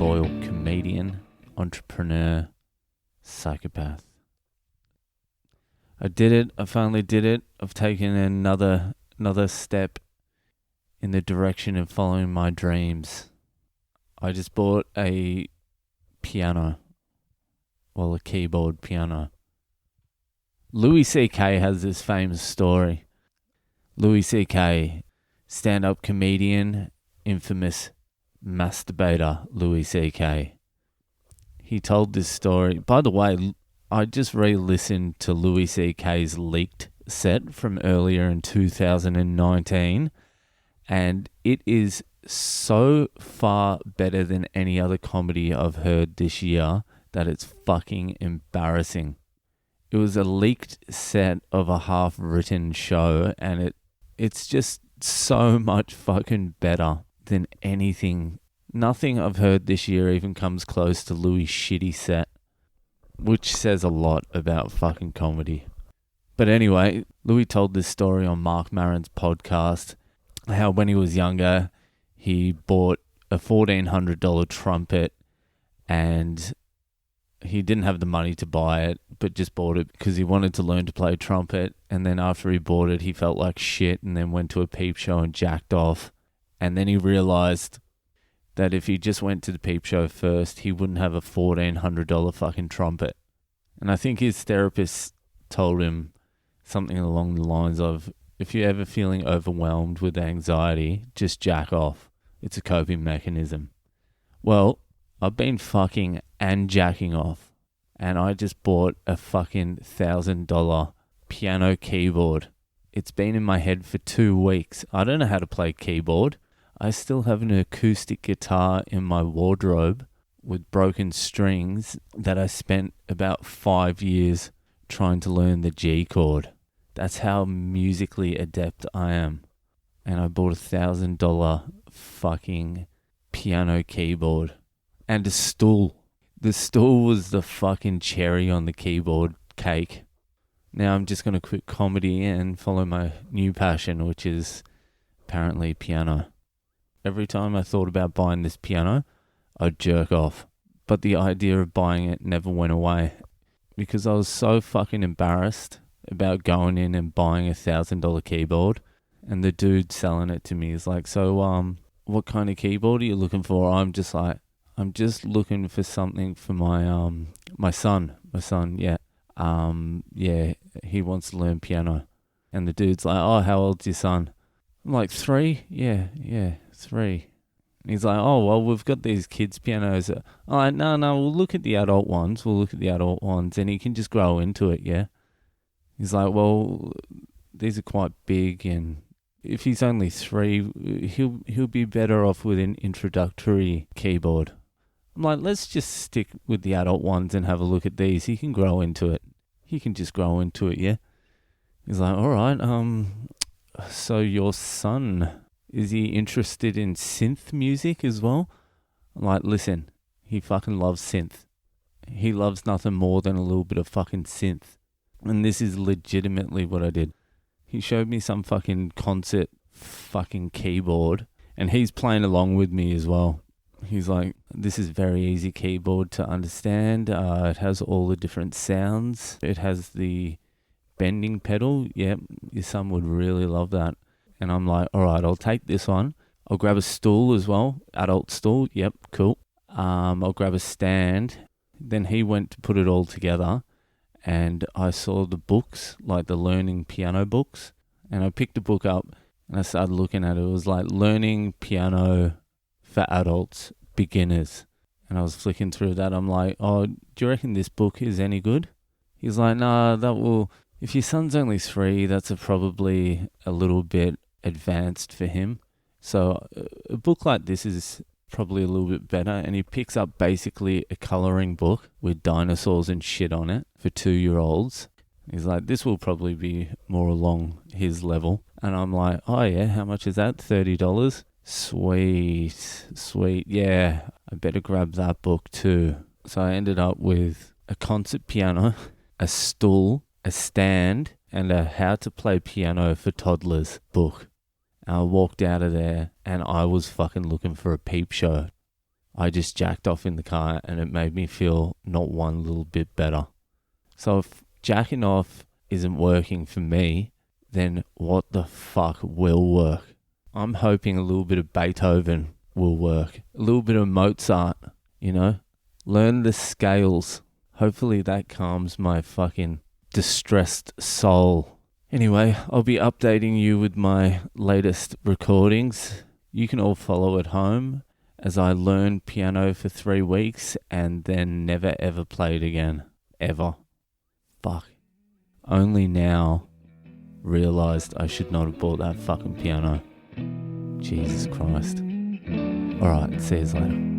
Boyle, comedian, entrepreneur, psychopath. I did it. I finally did it. I've taken another step in the direction of following my dreams. I just bought a piano. Well, a keyboard piano. Louis C.K. has this famous story. Louis C.K., stand-up comedian, infamous masturbator Louis C.K. He told this story. By the way, I just re-listened to Louis C.K.'s leaked set from earlier in 2019, and it is so far better than any other comedy I've heard this year that it's fucking embarrassing. It was a leaked set of a half-written show, and it's just so much fucking better than anything. Nothing I've heard this year even comes close to Louis' shitty set, which says a lot about fucking comedy. But anyway, Louis told this story on Mark Maron's podcast, how when he was younger, he bought a $1,400 trumpet, and he didn't have the money to buy it, but just bought it because he wanted to learn to play trumpet. And then after he bought it, he felt like shit and then went to a peep show and jacked off. And then he realized that if he just went to the peep show first, he wouldn't have a $1,400 fucking trumpet. And I think his therapist told him something along the lines of, if you're ever feeling overwhelmed with anxiety, just jack off. It's a coping mechanism. Well, I've been fucking and jacking off, and I just bought a fucking $1,000 piano keyboard. It's been in my head for 2 weeks. I don't know how to play keyboard. I still have an acoustic guitar in my wardrobe with broken strings that I spent about 5 years trying to learn the G chord. That's how musically adept I am. And I bought a $1,000 fucking piano keyboard and a stool. The stool was the fucking cherry on the keyboard cake. Now I'm just going to quit comedy and follow my new passion, which is apparently piano. Every time I thought about buying this piano, I'd jerk off. But the idea of buying it never went away because I was so fucking embarrassed about going in and buying a $1,000 keyboard. And the dude selling it to me is like, so what kind of keyboard are you looking for? I'm just like, I'm just looking for something for my son. My son, yeah. Yeah, he wants to learn piano. And the dude's like, oh, how old's your son? I'm like, 3? Yeah, 3. And he's like, oh, well, we've got these kids' pianos. I'm like, no, we'll look at the adult ones. And he can just grow into it, yeah? He's like, well, these are quite big, and if he's only 3, he'll be better off with an introductory keyboard. I'm like, let's just stick with the adult ones and have a look at these. He can grow into it. He can just grow into it, yeah? He's like, all right, so your son, is he interested in synth music as well? I'm like, listen, he fucking loves synth. He loves nothing more than a little bit of fucking synth. And this is legitimately what I did. He showed me some fucking concert fucking keyboard, and he's playing along with me as well. He's like, this is very easy keyboard to understand. It has all the different sounds. It has the bending pedal. Yep, your son would really love that. And I'm like, all right, I'll take this one. I'll grab a stool as well. Adult stool. Yep, cool. I'll grab a stand. Then he went to put it all together, and I saw the books, like the learning piano books. And I picked a book up and I started looking at it. It was like Learning Piano for Adults, Beginners. And I was flicking through that. I'm like, oh, do you reckon this book is any good? He's like, nah, that will, if your son's only 3, that's probably a little bit advanced for him. So a book like this is probably a little bit better. And he picks up basically a coloring book with dinosaurs and shit on it for 2-year-olds. He's like, this will probably be more along his level. And I'm like, oh yeah, how much is that? $30? Sweet. Yeah, I better grab that book too. So I ended up with a concert piano, a stool, a stand, and a How to Play Piano for Toddlers book. And I walked out of there and I was fucking looking for a peep show. I just jacked off in the car and it made me feel not one little bit better. So if jacking off isn't working for me, then what the fuck will work? I'm hoping a little bit of Beethoven will work. A little bit of Mozart, you know? Learn the scales. Hopefully that calms my fucking distressed soul. Anyway, I'll be updating you with my latest recordings. You can all follow at home as I learn piano for 3 weeks and then never ever play it again. Ever. Fuck. Only now realised I should not have bought that fucking piano. Jesus Christ. Alright, see you later.